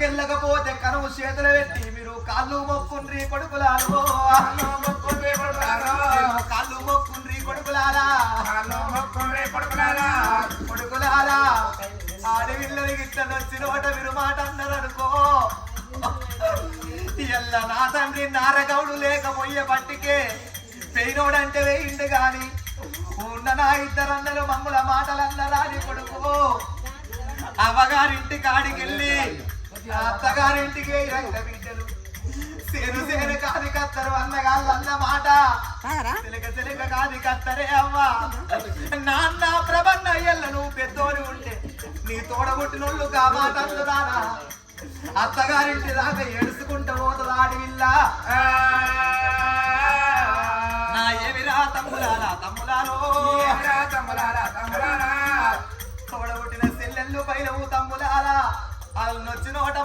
వెళ్ళకపోతే కనువు చేతులు పెట్టి మీరు కాళ్ళు మొక్కుండ్రి కొడుకులాలో కాళ్ళు మొక్కుండ్రి కొడుకులారా కొడుకులారా ఆడవిల్లని గిట్ల వచ్చినోట మీరు మాట అన్నారు అనుకో ఎల్ల నా తండ్రి నారగౌడు లేకపోయే పట్టికే పెయినోడంటే వేయిండు గాని ఉన్న నా ఇద్దరన్నలు మమ్ముల మాటలన్నరా నీ కొడుకు అవ్వగారింటి కాడికెళ్ళి అత్తగారింటికి రంగ బిడ్డలు సేను సేను కాది కత్తరు అన్నగాళ్ళు అన్న మాట చిలక చిలక కాది కత్తరే అవ్వ నాన్న ప్రభన్న అయ్యల్ల నువ్వు పెద్దోని ఉంటే నీ తోడగొట్టినోళ్ళు మాట అందురానా అత్తగారింటి దాకా ఏడుచుకుంటూ పోతుంది ఆడివిల్లా నా ఏమిరా తమ్ములారా తమ్ములారో తోడగొట్టిన సెల్లెళ్ళు పైలవు తమ్ములారా వాళ్ళు నొచ్చినోట